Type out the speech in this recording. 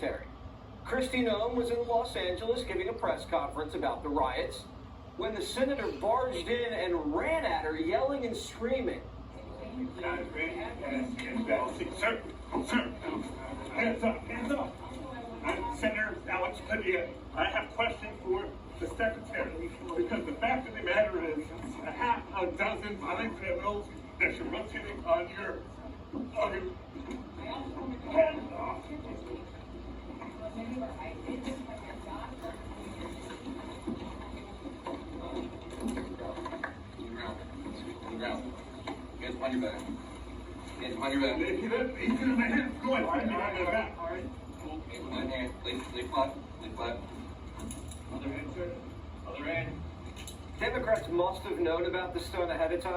secretary. Kristi Noem was in Los Angeles giving a press conference about the riots when the senator barged in and ran at her, yelling and screaming. Sir, hands up, hands up. I'm Senator Alex Padilla. I have questions for the secretary because the fact of the matter is a half a dozen violent criminals that you're rotating on your hands off. Hands behind your back. Hands behind your back. He's in my hands. Go ahead. Hands behind my back. One hand. Lay flat. Lay flat. Other hand, sir. Other hand. Democrats must have known about the stunt ahead of time.